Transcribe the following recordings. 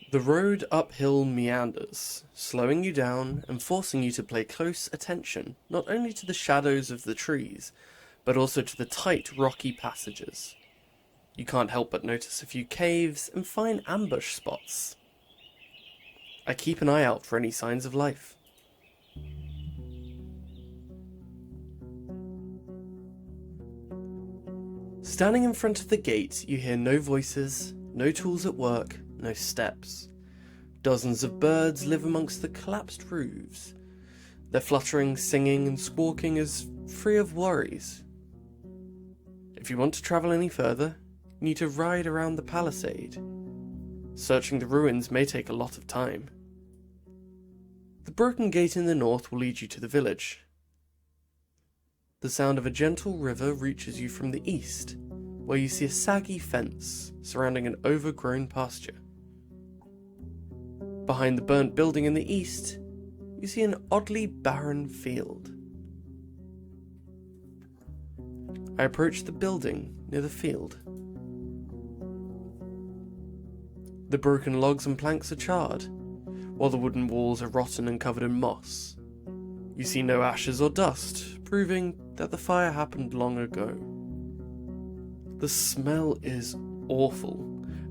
The road uphill meanders, slowing you down and forcing you to pay close attention not only to the shadows of the trees, but also to the tight, rocky passages. You can't help but notice a few caves and fine ambush spots. I keep an eye out for any signs of life. Standing in front of the gate, you hear no voices, no tools at work, no steps. Dozens of birds live amongst the collapsed roofs. Their fluttering, singing and squawking is free of worries. If you want to travel any further, you need to ride around the palisade. Searching the ruins may take a lot of time. The broken gate in the north will lead you to the village. The sound of a gentle river reaches you from the east, where you see a saggy fence surrounding an overgrown pasture. Behind the burnt building in the east, you see an oddly barren field. I approach the building near the field. The broken logs and planks are charred, while the wooden walls are rotten and covered in moss. You see no ashes or dust, proving that the fire happened long ago. The smell is awful,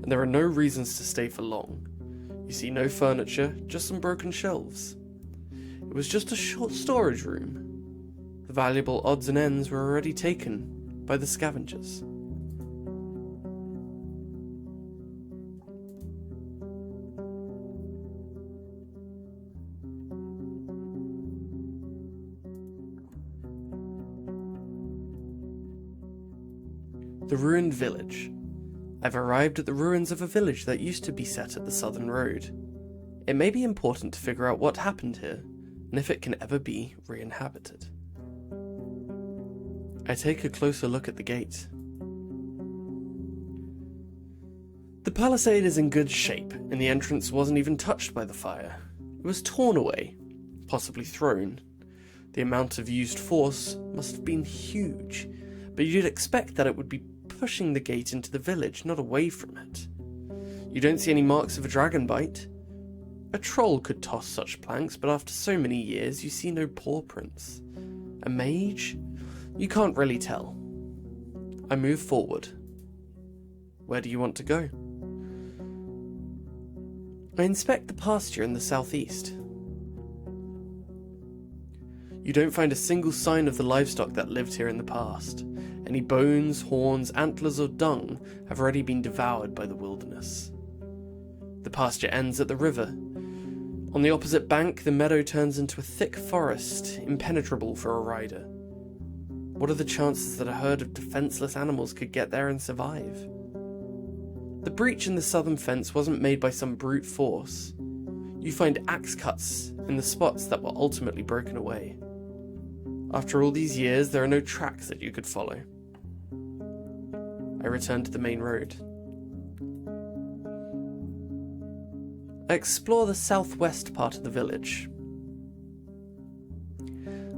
and there are no reasons to stay for long. You see no furniture, just some broken shelves. It was just a short storage room. The valuable odds and ends were already taken by the scavengers. The ruined village. I've arrived at the ruins of a village that used to be set at the southern road. It may be important to figure out what happened here, and if it can ever be re-inhabited. I take a closer look at the gate. The palisade is in good shape, and the entrance wasn't even touched by the fire. It was torn away, possibly thrown. The amount of used force must have been huge, but you'd expect that it would be pushing the gate into the village, not away from it. You don't see any marks of a dragon bite. A troll could toss such planks, but after so many years you see no paw prints. A mage? You can't really tell. I move forward. Where do you want to go? I inspect the pasture in the southeast. You don't find a single sign of the livestock that lived here in the past. Any bones, horns, antlers, or dung have already been devoured by the wilderness. The pasture ends at the river. On the opposite bank, the meadow turns into a thick forest, impenetrable for a rider. What are the chances that a herd of defenseless animals could get there and survive? The breach in the southern fence wasn't made by some brute force. You find axe cuts in the spots that were ultimately broken away. After all these years, there are no tracks that you could follow. I return to the main road. I explore the southwest part of the village.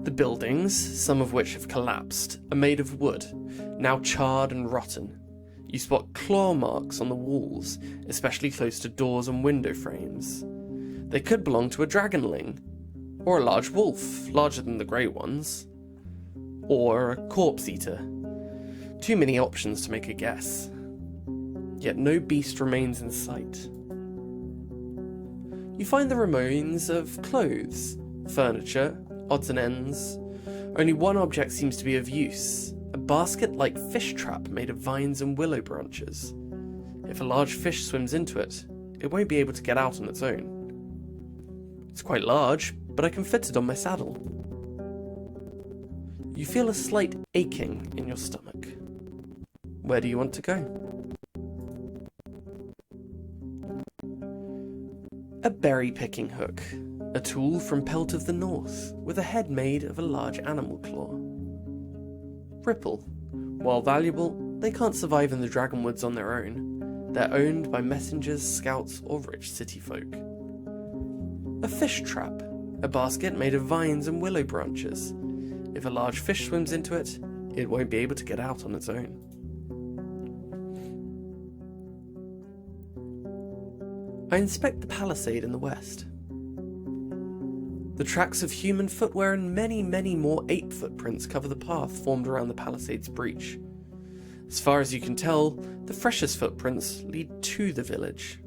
The buildings, some of which have collapsed, are made of wood, now charred and rotten. You spot claw marks on the walls, especially close to doors and window frames. They could belong to a dragonling, or a large wolf, larger than the grey ones, or a corpse-eater. Too many options to make a guess. Yet no beast remains in sight. You find the remains of clothes, furniture, odds and ends. Only one object seems to be of use, a basket-like fish trap made of vines and willow branches. If a large fish swims into it, it won't be able to get out on its own. It's quite large, but I can fit it on my saddle. You feel a slight aching in your stomach. Where do you want to go? A berry-picking hook, a tool from Pelt of the North, with a head made of a large animal claw. Ripple. While valuable, they can't survive in the Dragonwoods on their own. They're owned by messengers, scouts, or rich city folk. A fish trap, a basket made of vines and willow branches. If a large fish swims into it, it won't be able to get out on its own. I inspect the palisade in the west. The tracks of human footwear and many, many more ape footprints cover the path formed around the palisade's breach. As far as you can tell, the freshest footprints lead to the village.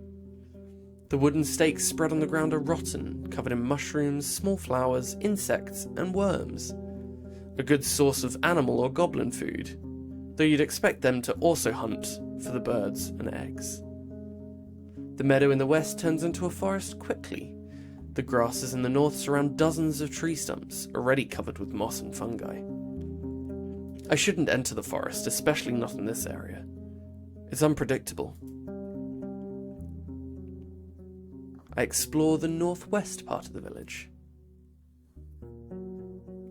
The wooden stakes spread on the ground are rotten, covered in mushrooms, small flowers, insects, and worms. A good source of animal or goblin food, though you'd expect them to also hunt for the birds and eggs. The meadow in the west turns into a forest quickly. The grasses in the north surround dozens of tree stumps, already covered with moss and fungi. I shouldn't enter the forest, especially not in this area. It's unpredictable. I explore the northwest part of the village.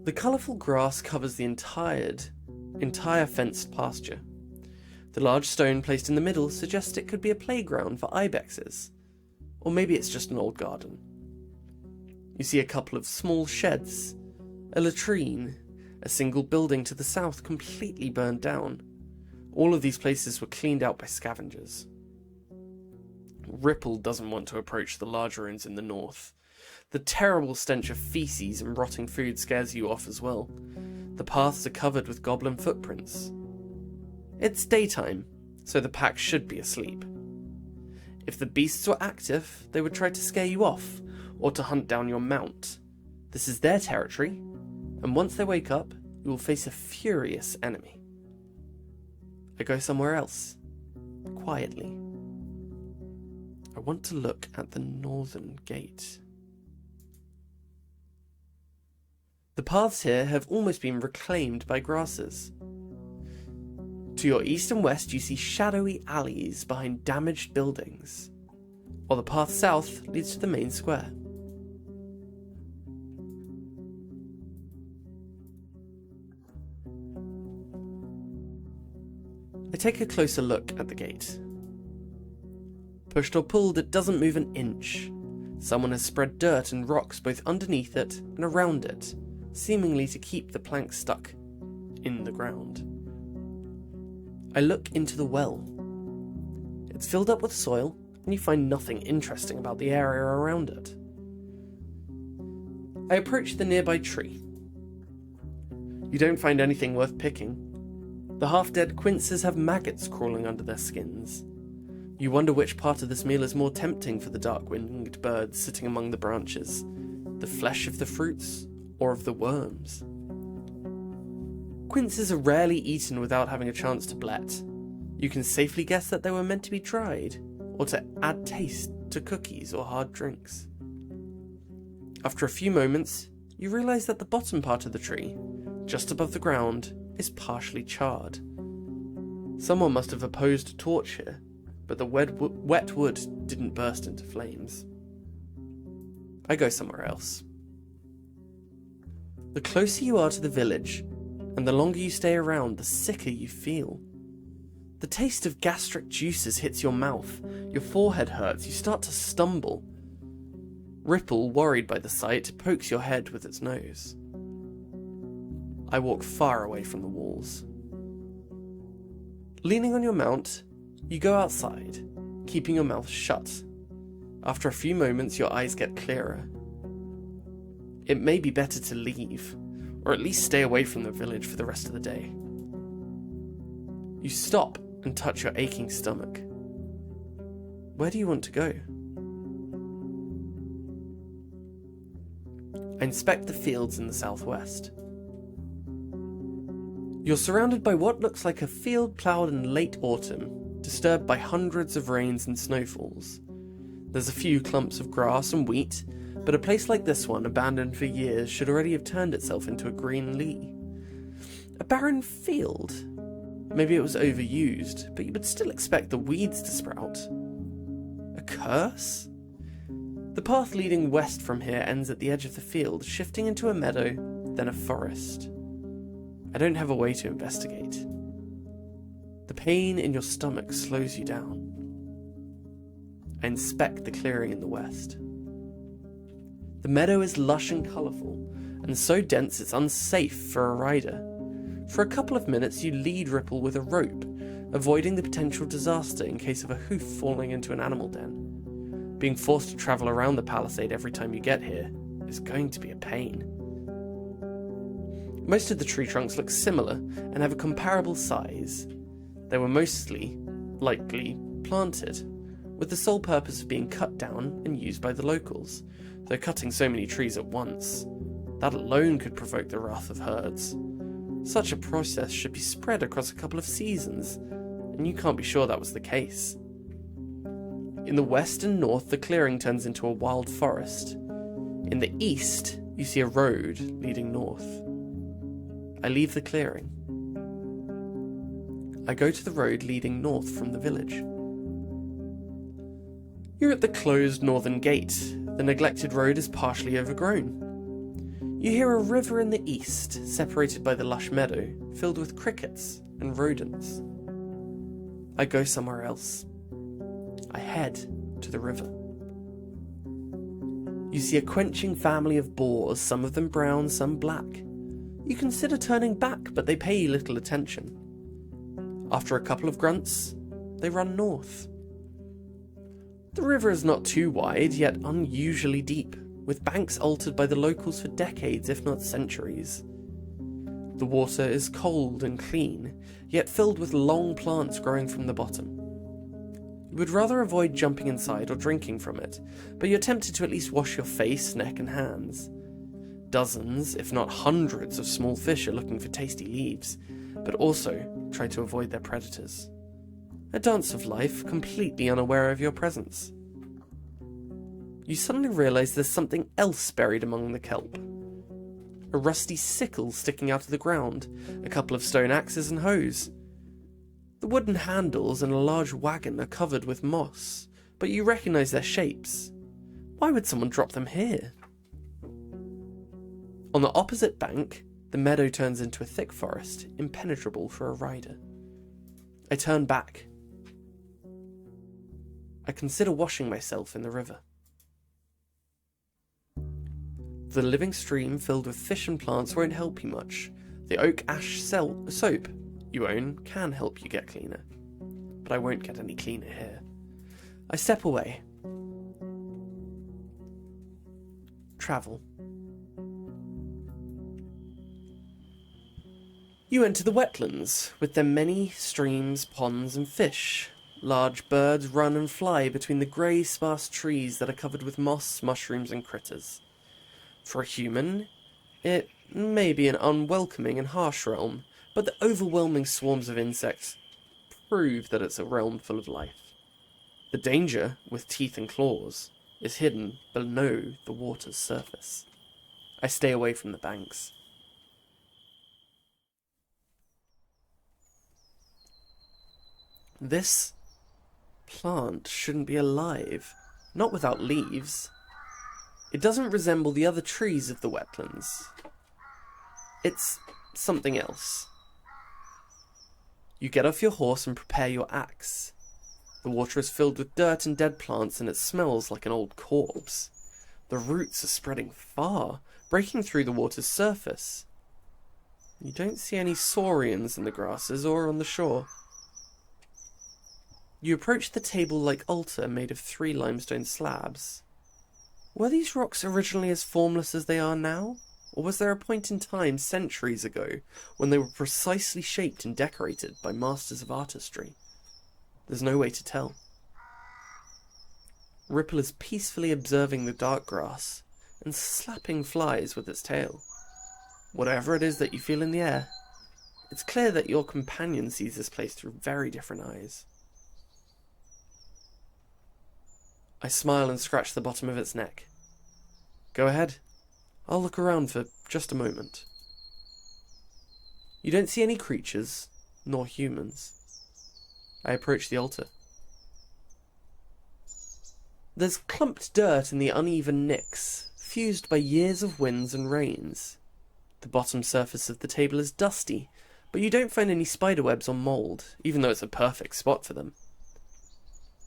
The colourful grass covers the entire fenced pasture. The large stone placed in the middle suggests it could be a playground for ibexes, or maybe it's just an old garden. You see a couple of small sheds, a latrine, a single building to the south completely burned down. All of these places were cleaned out by scavengers. Ripple doesn't want to approach the large ruins in the north. The terrible stench of feces and rotting food scares you off as well. The paths are covered with goblin footprints. It's daytime, so the pack should be asleep. If the beasts were active, they would try to scare you off, or to hunt down your mount. This is their territory, and once they wake up, you will face a furious enemy. I go somewhere else, quietly. I want to look at the northern gate. The paths here have almost been reclaimed by grasses. To your east and west you see shadowy alleys behind damaged buildings, while the path south leads to the main square. I take a closer look at the gate. Pushed or pulled, it doesn't move an inch. Someone has spread dirt and rocks both underneath it and around it, seemingly to keep the plank stuck in the ground. I look into the well. It's filled up with soil, and you find nothing interesting about the area around it. I approach the nearby tree. You don't find anything worth picking. The half-dead quinces have maggots crawling under their skins. You wonder which part of this meal is more tempting for the dark-winged birds sitting among the branches, the flesh of the fruits or of the worms. Quinces are rarely eaten without having a chance to blet. You can safely guess that they were meant to be dried, or to add taste to cookies or hard drinks. After a few moments, you realise that the bottom part of the tree, just above the ground, is partially charred. Someone must have opposed a torch here, but the wet wood didn't burst into flames. I go somewhere else. The closer you are to the village, and the longer you stay around, the sicker you feel. The taste of gastric juices hits your mouth, your forehead hurts, you start to stumble. Ripple, worried by the sight, pokes your head with its nose. I walk far away from the walls. Leaning on your mount, you go outside, keeping your mouth shut. After a few moments, your eyes get clearer. It may be better to leave, or at least stay away from the village for the rest of the day. You stop and touch your aching stomach. Where do you want to go? I inspect the fields in the southwest. You're surrounded by what looks like a field ploughed in late autumn, disturbed by hundreds of rains and snowfalls. There's a few clumps of grass and wheat, but a place like this one, abandoned for years, should already have turned itself into a green lea. A barren field. Maybe it was overused, but you would still expect the weeds to sprout. A curse? The path leading west from here ends at the edge of the field, shifting into a meadow, then a forest. I don't have a way to investigate. The pain in your stomach slows you down. I inspect the clearing in the west. The meadow is lush and colourful, and so dense it's unsafe for a rider. For a couple of minutes you lead Ripple with a rope, avoiding the potential disaster in case of a hoof falling into an animal den. Being forced to travel around the palisade every time you get here is going to be a pain. Most of the tree trunks look similar and have a comparable size. They were mostly, likely, planted, with the sole purpose of being cut down and used by the locals, though cutting so many trees at once, that alone could provoke the wrath of herds. Such a process should be spread across a couple of seasons, and you can't be sure that was the case. In the west and north, the clearing turns into a wild forest. In the east, you see a road leading north. I leave the clearing. I go to the road leading north from the village. You're at the closed northern gate. The neglected road is partially overgrown. You hear a river in the east, separated by the lush meadow, filled with crickets and rodents. I go somewhere else. I head to the river. You see a quenching family of boars, some of them brown, some black. You consider turning back, but they pay you little attention. After a couple of grunts, they run north. The river is not too wide, yet unusually deep, with banks altered by the locals for decades, if not centuries. The water is cold and clean, yet filled with long plants growing from the bottom. You would rather avoid jumping inside or drinking from it, but you're tempted to at least wash your face, neck and hands. Dozens, if not hundreds, of small fish are looking for tasty leaves, but also try to avoid their predators. A dance of life, completely unaware of your presence. You suddenly realise there's something else buried among the kelp. A rusty sickle sticking out of the ground, a couple of stone axes and hoes. The wooden handles and a large wagon are covered with moss, but you recognise their shapes. Why would someone drop them here? On the opposite bank, the meadow turns into a thick forest, impenetrable for a rider. I turn back. I consider washing myself in the river. The living stream filled with fish and plants won't help you much. The oak ash soap you own can help you get cleaner, but I won't get any cleaner here. I step away. Travel. You enter the wetlands, with their many streams, ponds and fish. Large birds run and fly between the grey, sparse trees that are covered with moss, mushrooms and critters. For a human, it may be an unwelcoming and harsh realm, but the overwhelming swarms of insects prove that it's a realm full of life. The danger, with teeth and claws, is hidden below the water's surface. I stay away from the banks. This plant shouldn't be alive, not without leaves. It doesn't resemble the other trees of the wetlands. It's something else. You get off your horse and prepare your axe. The water is filled with dirt and dead plants, and it smells like an old corpse. The roots are spreading far, breaking through the water's surface. You don't see any saurians in the grasses or on the shore. You approach the table-like altar made of 3 limestone slabs. Were these rocks originally as formless as they are now? Or was there a point in time centuries ago when they were precisely shaped and decorated by masters of artistry? There's no way to tell. Ripple is peacefully observing the dark grass and slapping flies with its tail. Whatever it is that you feel in the air, it's clear that your companion sees this place through very different eyes. I smile and scratch the bottom of its neck. Go ahead. I'll look around for just a moment. You don't see any creatures, nor humans. I approach the altar. There's clumped dirt in the uneven nicks, fused by years of winds and rains. The bottom surface of the table is dusty, but you don't find any spiderwebs or mould, even though it's a perfect spot for them.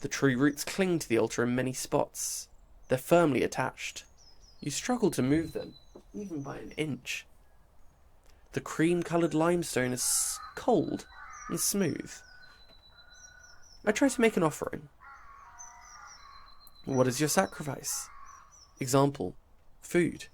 The tree roots cling to the altar in many spots. They're firmly attached. You struggle to move them, even by an inch. The cream-coloured limestone is cold and smooth. I try to make an offering. What is your sacrifice? Example, food.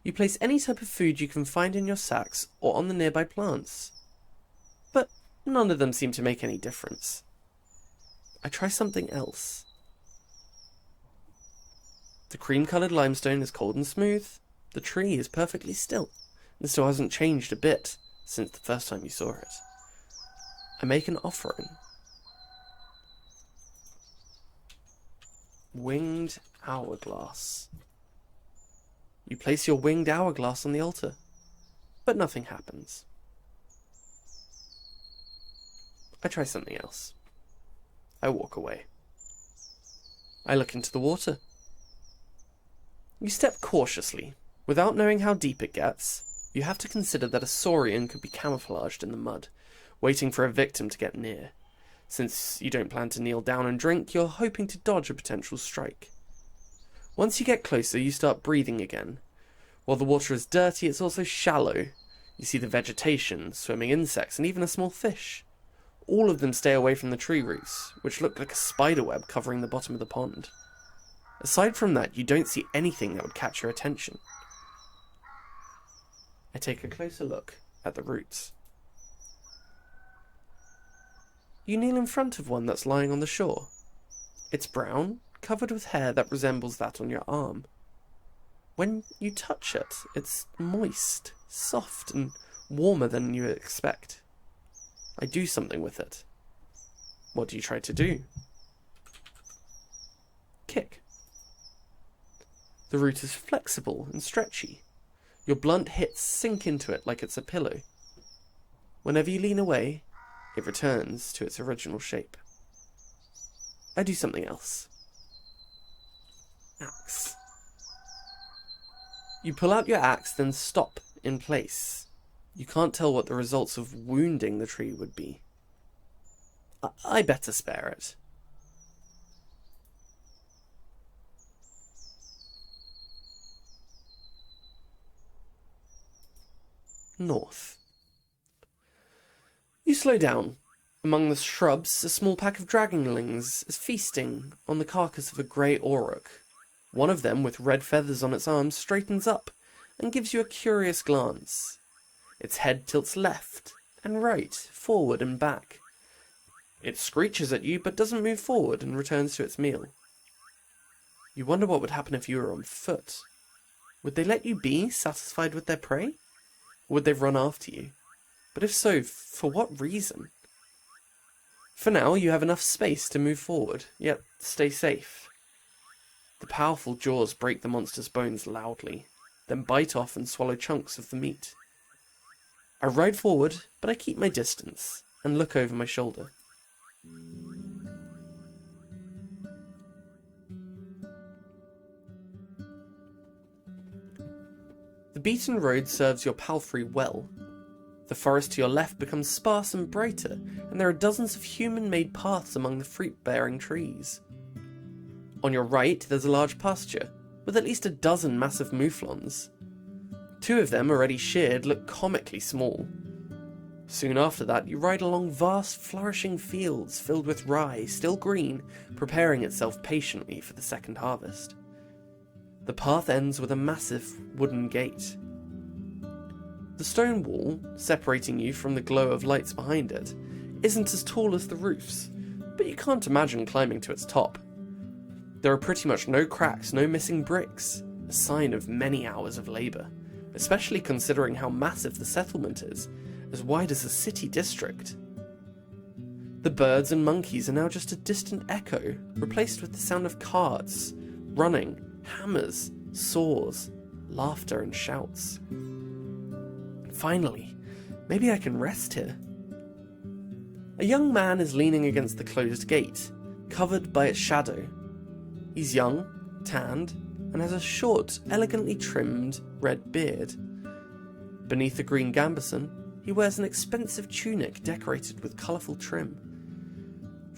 You place any type of food you can find in your sacks or on the nearby plants. But none of them seem to make any difference. I try something else. The cream-coloured limestone is cold and smooth. The tree is perfectly still. It still hasn't changed a bit since the first time you saw it. I make an offering. Winged hourglass. You place your winged hourglass on the altar, but nothing happens. I try something else. I walk away. I look into the water. You step cautiously. Without knowing how deep it gets, you have to consider that a saurian could be camouflaged in the mud, waiting for a victim to get near. Since you don't plan to kneel down and drink, you're hoping to dodge a potential strike. Once you get closer, you start breathing again. While the water is dirty, it's also shallow. You see the vegetation, swimming insects, and even a small fish. All of them stay away from the tree roots, which look like a spider web covering the bottom of the pond. Aside from that, you don't see anything that would catch your attention. I take a closer look at the roots. You kneel in front of one that's lying on the shore. It's brown, covered with hair that resembles that on your arm. When you touch it, it's moist, soft, and warmer than you expect. I do something with it. What do you try to do? Kick. The root is flexible and stretchy. Your blunt hits sink into it like it's a pillow. Whenever you lean away, it returns to its original shape. I do something else. Axe. You pull out your axe, then stop in place. You can't tell what the results of wounding the tree would be. I better spare it. North. You slow down. Among the shrubs, a small pack of dragonlings is feasting on the carcass of a grey auroch. One of them, with red feathers on its arms, straightens up and gives you a curious glance. Its head tilts left and right, forward and back. It screeches at you but doesn't move forward and returns to its meal. You wonder what would happen if you were on foot. Would they let you be satisfied with their prey? Or would they run after you? But if so, for what reason? For now, you have enough space to move forward, yet stay safe. The powerful jaws break the monster's bones loudly, then bite off and swallow chunks of the meat. I ride forward, but I keep my distance, and look over my shoulder. The beaten road serves your palfrey well. The forest to your left becomes sparse and brighter, and there are dozens of human-made paths among the fruit-bearing trees. On your right, there's a large pasture, with at least a dozen massive mouflons. 2 of them, already sheared, look comically small. Soon after that, you ride along vast, flourishing fields filled with rye, still green, preparing itself patiently for the second harvest. The path ends with a massive wooden gate. The stone wall, separating you from the glow of lights behind it, isn't as tall as the roofs, but you can't imagine climbing to its top. There are pretty much no cracks, no missing bricks, a sign of many hours of labour, especially considering how massive the settlement is, as wide as a city district. The birds and monkeys are now just a distant echo, replaced with the sound of carts, running, hammers, saws, laughter and shouts. Finally, maybe I can rest here. A young man is leaning against the closed gate, covered by its shadow. He's young, tanned, and has a short, elegantly trimmed red beard. Beneath a green gambeson, he wears an expensive tunic decorated with colourful trim.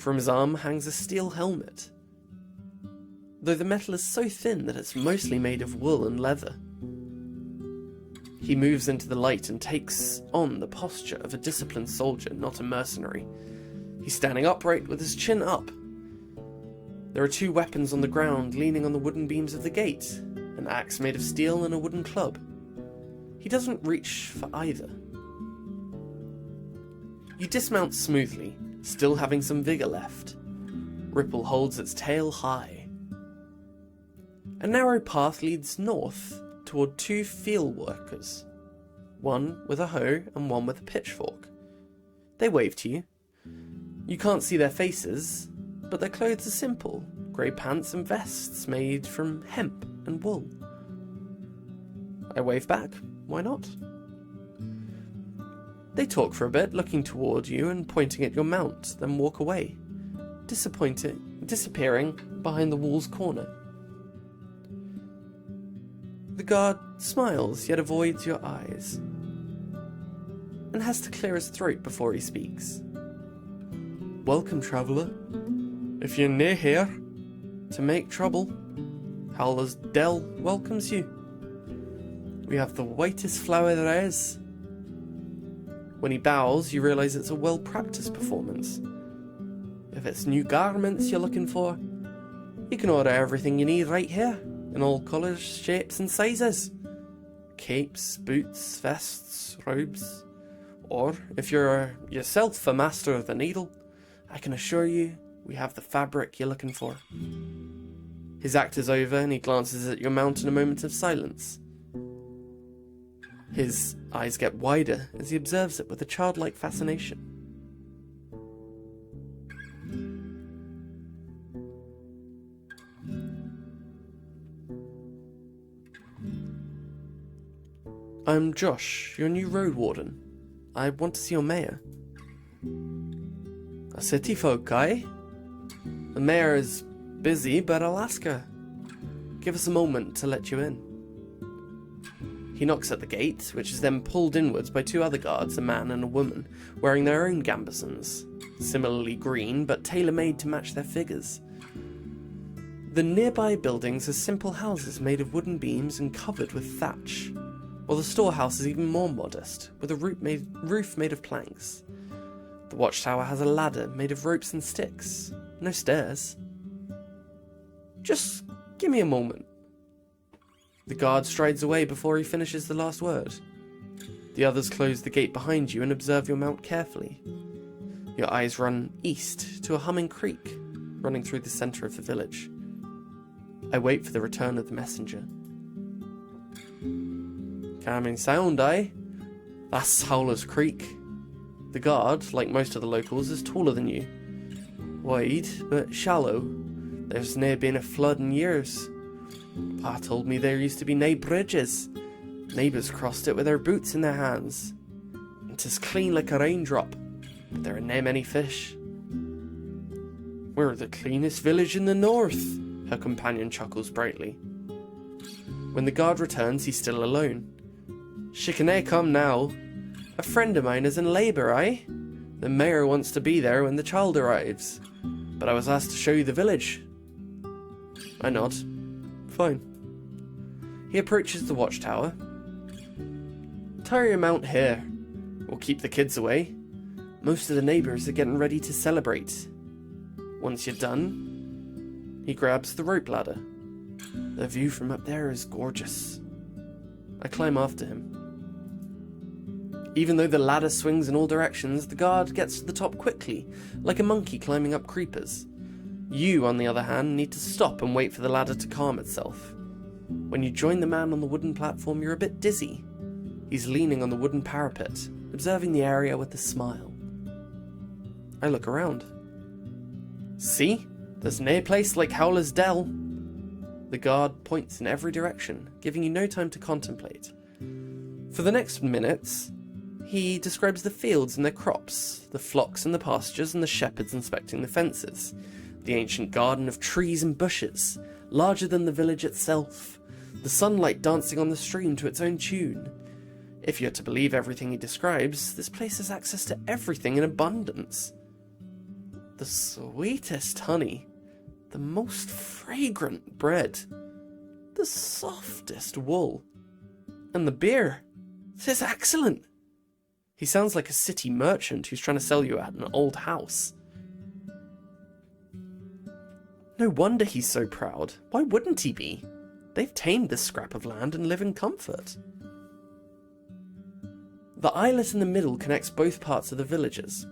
From his arm hangs a steel helmet, though the metal is so thin that it's mostly made of wool and leather. He moves into the light and takes on the posture of a disciplined soldier, not a mercenary. He's standing upright with his chin up. There are 2 weapons on the ground leaning on the wooden beams of the gate, an axe made of steel and a wooden club. He doesn't reach for either. You dismount smoothly, still having some vigour left. Ripple holds its tail high. A narrow path leads north toward 2 field workers, one with a hoe and one with a pitchfork. They wave to you. You can't see their faces, but their clothes are simple, grey pants and vests made from hemp and wool. I wave back, why not? They talk for a bit, looking toward you and pointing at your mount, then walk away, disappearing behind the wall's corner. The guard smiles, yet avoids your eyes, and has to clear his throat before he speaks. Welcome, traveller. If you're near here to make trouble, Howler's Dell welcomes you. We have the whitest flower there is. When he bows, you realise it's a well-practiced performance. If it's new garments you're looking for, you can order everything you need right here, in all colours, shapes and sizes. Capes, boots, vests, robes. Or, if you're yourself a master of the needle, I can assure you we have the fabric you're looking for. His act is over and he glances at your mount in a moment of silence. His eyes get wider as he observes it with a childlike fascination. I'm Josh, your new Roadwarden. I want to see your mayor. A city folk, aye? The mayor is busy, but I'll ask her. Give us a moment to let you in. He knocks at the gate, which is then pulled inwards by 2 other guards, a man and a woman, wearing their own gambesons, similarly green but tailor-made to match their figures. The nearby buildings are simple houses made of wooden beams and covered with thatch, while the storehouse is even more modest, with a roof made of planks. The watchtower has a ladder made of ropes and sticks, no stairs. Just give me a moment. The guard strides away before he finishes the last word. The others close the gate behind you and observe your mount carefully. Your eyes run east to a humming creek running through the centre of the village. I wait for the return of the messenger. Calming sound, eh? That's Howler's Creek. The guard, like most of the locals, is taller than you. Wide, but shallow. There's ne'er been a flood in years. Pa told me there used to be nae bridges. Neighbours crossed it with their boots in their hands. And 'tis clean like a raindrop, but there are nae many fish. We're the cleanest village in the north, her companion chuckles brightly. When the guard returns, he's still alone. She can nae come now. A friend of mine is in labour, aye? The mayor wants to be there when the child arrives, but I was asked to show you the village. I nod. Fine. He approaches the watchtower. Tire your mount here. We'll keep the kids away. Most of the neighbours are getting ready to celebrate. Once you're done, he grabs the rope ladder. The view from up there is gorgeous. I climb after him. Even though the ladder swings in all directions, the guard gets to the top quickly, like a monkey climbing up creepers. You, on the other hand, need to stop and wait for the ladder to calm itself. When you join the man on the wooden platform, you're a bit dizzy. He's leaning on the wooden parapet, observing the area with a smile. I look around. See? There's nae place like Howler's Dell. The guard points in every direction, giving you no time to contemplate. For the next minutes, he describes the fields and their crops, the flocks and the pastures, and the shepherds inspecting the fences, the ancient garden of trees and bushes, larger than the village itself, the sunlight dancing on the stream to its own tune. If you're to believe everything he describes, this place has access to everything in abundance. The sweetest honey, the most fragrant bread, the softest wool, and the beer. This is excellent. He sounds like a city merchant who's trying to sell you at an old house. No wonder he's so proud. Why wouldn't he be? They've tamed this scrap of land and live in comfort. The islet in the middle connects both parts of the village.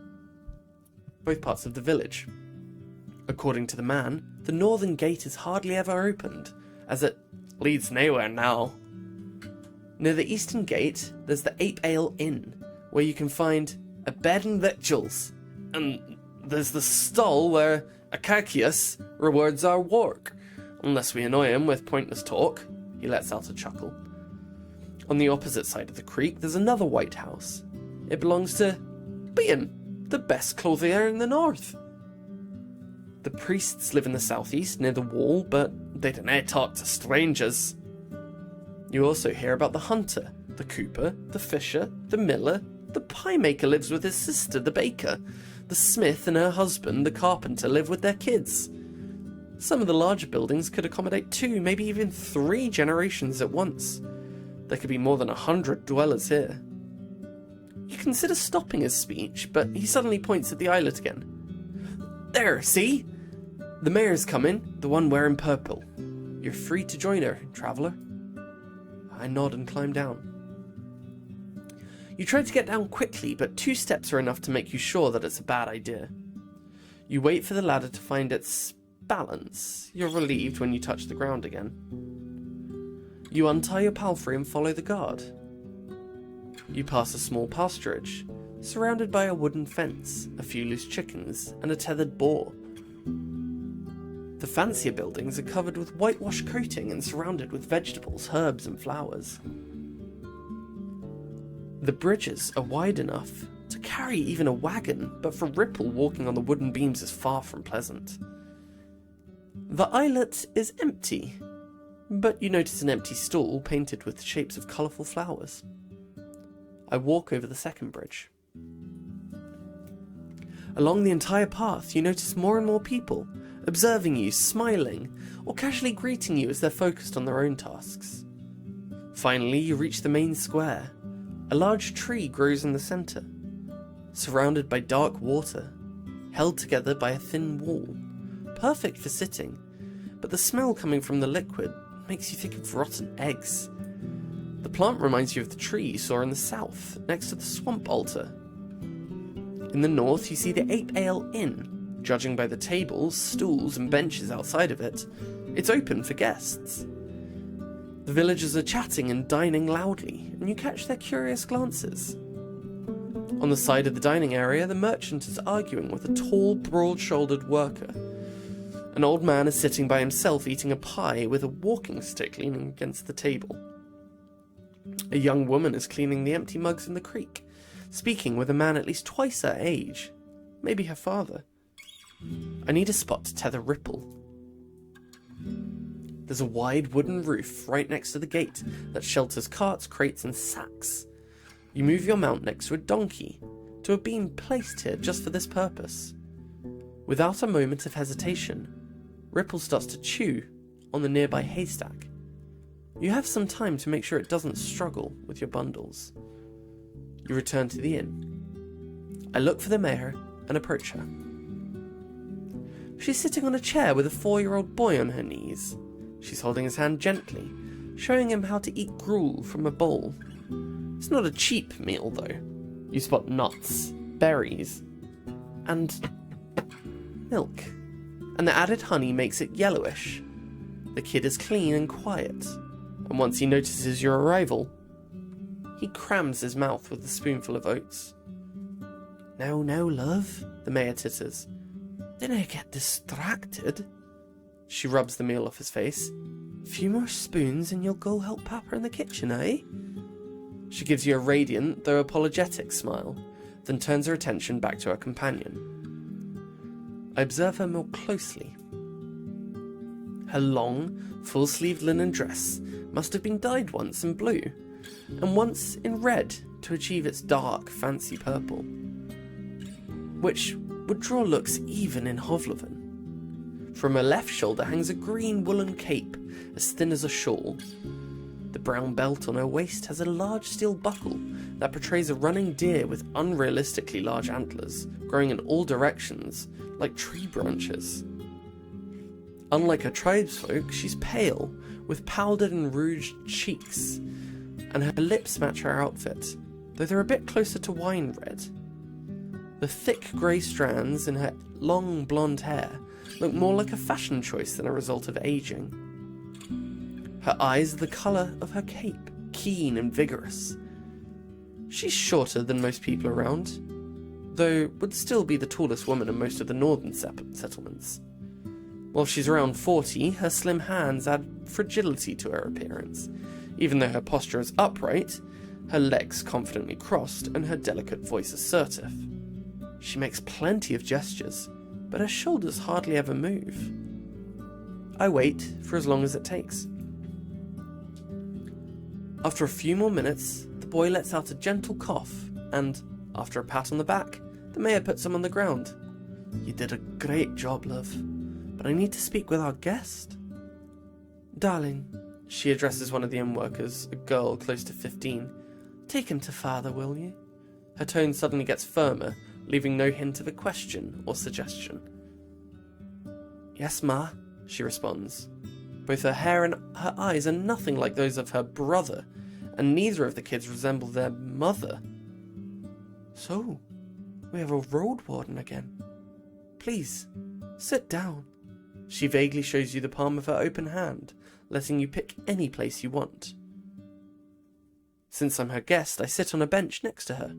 According to the man, the northern gate is hardly ever opened, as it leads nowhere now. Near the eastern gate, there's the Ape Ale Inn, where you can find a bed and victuals, and there's the stall where Acacius rewards our work, unless we annoy him with pointless talk. He lets out a chuckle. On the opposite side of the creek, there's another white house. It belongs to Bean, the best clothier in the north. The priests live in the southeast near the wall, but they don't talk to strangers. You also hear about the hunter, the cooper, the fisher, the miller. The pie maker lives with his sister, the baker. The smith and her husband, the carpenter, live with their kids. Some of the larger buildings could accommodate 2, maybe even 3 generations at once. There could be more than 100 dwellers here. You consider stopping his speech, but he suddenly points at the islet again. There, see? The mayor's coming, the one wearing purple. You're free to join her, traveller. I nod and climb down. You try to get down quickly, but 2 steps are enough to make you sure that it's a bad idea. You wait for the ladder to find its balance. You're relieved when you touch the ground again. You untie your palfrey and follow the guard. You pass a small pasturage, surrounded by a wooden fence, a few loose chickens, and a tethered boar. The fancier buildings are covered with whitewash coating and surrounded with vegetables, herbs, and flowers. The bridges are wide enough to carry even a wagon, but for Ripple, walking on the wooden beams is far from pleasant. The islet is empty, but you notice an empty stall painted with shapes of colourful flowers. I walk over the second bridge. Along the entire path, you notice more and more people, observing you, smiling, or casually greeting you as they're focused on their own tasks. Finally, you reach the main square. A large tree grows in the centre, surrounded by dark water, held together by a thin wall, perfect for sitting, but the smell coming from the liquid makes you think of rotten eggs. The plant reminds you of the tree you saw in the south, next to the swamp altar. In the north, you see the Ape Ale Inn. Judging by the tables, stools, and benches outside of it, it's open for guests. The villagers are chatting and dining loudly, and you catch their curious glances. On the side of the dining area, the merchant is arguing with a tall, broad-shouldered worker. An old man is sitting by himself eating a pie with a walking stick leaning against the table. A young woman is cleaning the empty mugs in the creek, speaking with a man at least twice her age, maybe her father. I need a spot to tether Ripple. There's a wide wooden roof right next to the gate that shelters carts, crates, and sacks. You move your mount next to a donkey, to a beam placed here just for this purpose. Without a moment of hesitation, Ripple starts to chew on the nearby haystack. You have some time to make sure it doesn't struggle with your bundles. You return to the inn. I look for the mayor and approach her. She's sitting on a chair with a 4-year-old boy on her knees. She's holding his hand gently, showing him how to eat gruel from a bowl. It's not a cheap meal, though. You spot nuts, berries, and milk. And the added honey makes it yellowish. The kid is clean and quiet, and once he notices your arrival, he crams his mouth with a spoonful of oats. "Now, now, love," the mayor titters. "Dinna get distracted." She rubs the meal off his face. "Few more spoons and you'll go help Papa in the kitchen, eh?" She gives you a radiant, though apologetic smile, then turns her attention back to her companion. I observe her more closely. Her long, full-sleeved linen dress must have been dyed once in blue, and once in red to achieve its dark, fancy purple. Which would draw looks even in Hovloven. From her left shoulder hangs a green woolen cape, as thin as a shawl. The brown belt on her waist has a large steel buckle that portrays a running deer with unrealistically large antlers, growing in all directions, like tree branches. Unlike her tribesfolk, she's pale, with powdered and rouged cheeks, and her lips match her outfit, though they're a bit closer to wine red. The thick grey strands in her long blonde hair look more like a fashion choice than a result of aging. Her eyes are the colour of her cape, keen and vigorous. She's shorter than most people around, though would still be the tallest woman in most of the northern settlements. While she's around 40, her slim hands add fragility to her appearance. Even though her posture is upright, her legs confidently crossed, and her delicate voice assertive. She makes plenty of gestures, but her shoulders hardly ever move. I wait for as long as it takes. After a few more minutes, the boy lets out a gentle cough, and, after a pat on the back, the mayor puts him on the ground. "You did a great job, love, but I need to speak with our guest." "Darling," she addresses one of the inn workers, a girl close to 15, "take him to father, will you?" Her tone suddenly gets firmer, leaving no hint of a question or suggestion. "Yes, ma," she responds. Both her hair and her eyes are nothing like those of her brother, and neither of the kids resemble their mother. "So, we have a Roadwarden again. Please, sit down." She vaguely shows you the palm of her open hand, letting you pick any place you want. Since I'm her guest, I sit on a bench next to her.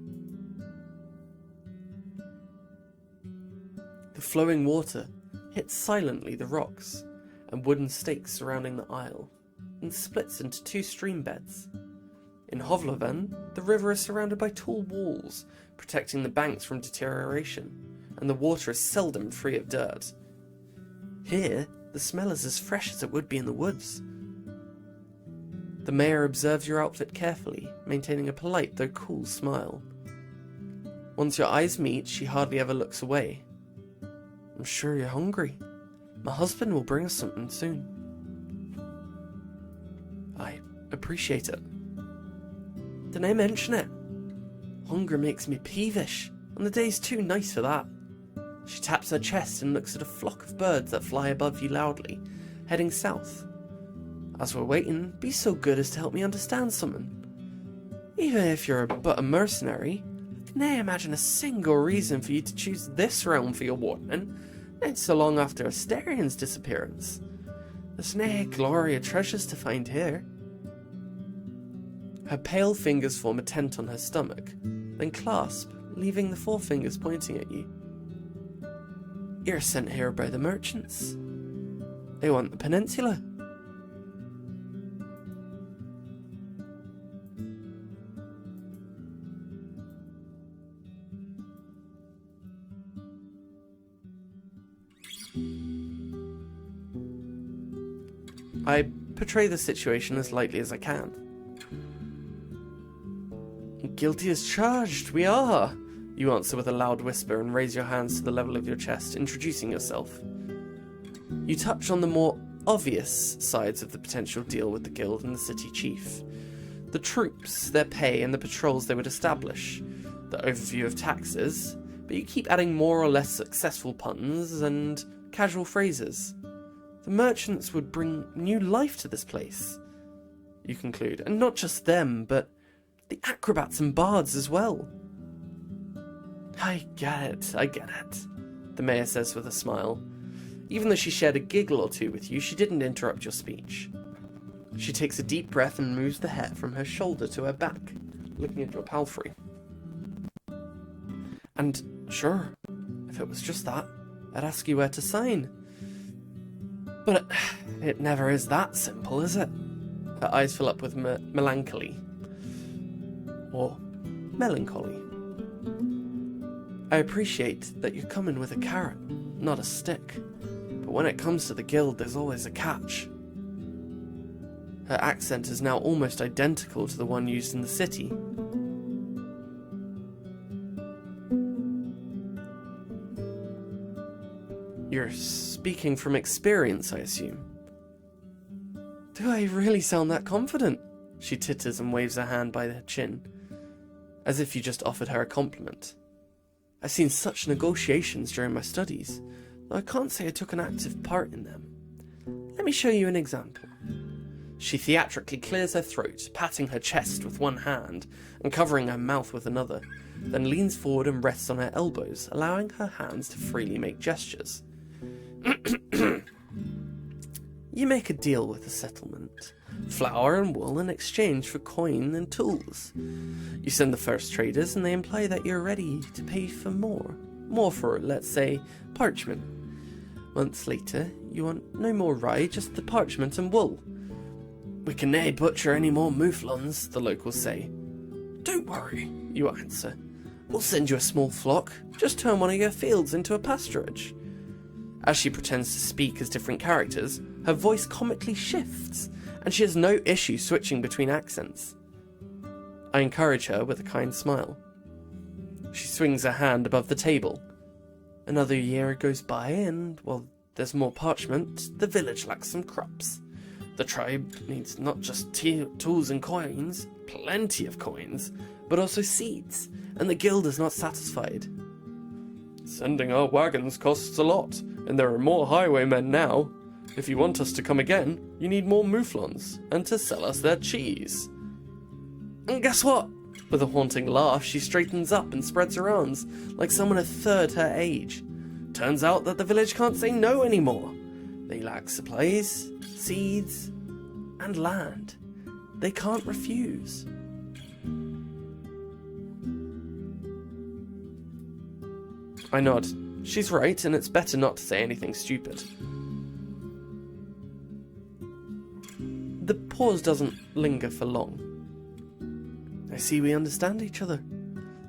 The flowing water hits silently the rocks and wooden stakes surrounding the isle, and splits into two stream beds. In Hovloven, the river is surrounded by tall walls, protecting the banks from deterioration, and the water is seldom free of dirt. Here, the smell is as fresh as it would be in the woods. The mayor observes your outfit carefully, maintaining a polite though cool smile. Once your eyes meet, she hardly ever looks away. "I'm sure you're hungry. My husband will bring us something soon." "I appreciate it." "Didn't I mention it? Hunger makes me peevish, and the day's too nice for that." She taps her chest and looks at a flock of birds that fly above you loudly, heading south. "As we're waiting, be so good as to help me understand something. Even if you're but a mercenary, I can nae imagine a single reason for you to choose this realm for your warden, not so long after Asterian's disappearance. There's nae glory or treasures to find here." Her pale fingers form a tent on her stomach, then clasp, leaving the forefingers pointing at you. "You're sent here by the merchants. They want the peninsula." I portray the situation as lightly as I can. "Guilty as charged, we are," you answer with a loud whisper and raise your hands to the level of your chest, introducing yourself. You touch on the more obvious sides of the potential deal with the guild and the city chief. The troops, their pay, and the patrols they would establish. The overview of taxes, but you keep adding more or less successful puns and casual phrases. The merchants would bring new life to this place, you conclude, and not just them, but the acrobats and bards as well. I get it, the mayor says with a smile. Even though she shared a giggle or two with you, she didn't interrupt your speech. She takes a deep breath and moves the hair from her shoulder to her back, looking at your palfrey. "And sure, if it was just that, I'd ask you where to sign. But it never is that simple, is it?" Her eyes fill up with melancholy. Or melancholy. "I appreciate that you're coming with a carrot, not a stick. But when it comes to the guild, there's always a catch." Her accent is now almost identical to the one used in the city. You're speaking from experience, I assume. Do I really sound that confident? She titters and waves her hand by her chin, as if you just offered her a compliment. I've seen such negotiations during my studies, though I can't say I took an active part in them. Let me show you an example. She theatrically clears her throat, patting her chest with one hand and covering her mouth with another, then leans forward and rests on her elbows, allowing her hands to freely make gestures. You make a deal with the settlement. Flour and wool in exchange for coin and tools. You send the first traders and they imply that you're ready to pay for more. More for, let's say, parchment. Months later, you want no more rye, just the parchment and wool. We can nae butcher any more mouflons, the locals say. Don't worry, you answer. We'll send you a small flock. Just turn one of your fields into a pasturage. As she pretends to speak as different characters, her voice comically shifts, and she has no issue switching between accents. I encourage her with a kind smile. She swings her hand above the table. Another year goes by, and while there's more parchment, the village lacks some crops. The tribe needs not just tools and coins, plenty of coins, but also seeds, and the guild is not satisfied. Sending our wagons costs a lot, and there are more highwaymen now. If you want us to come again, you need more mouflons, and to sell us their cheese. And guess what? With a haunting laugh, she straightens up and spreads her arms, like someone a third her age. Turns out that the village can't say no anymore. They lack supplies, seeds, and land. They can't refuse. I nod. She's right, and it's better not to say anything stupid. The pause doesn't linger for long. I see we understand each other.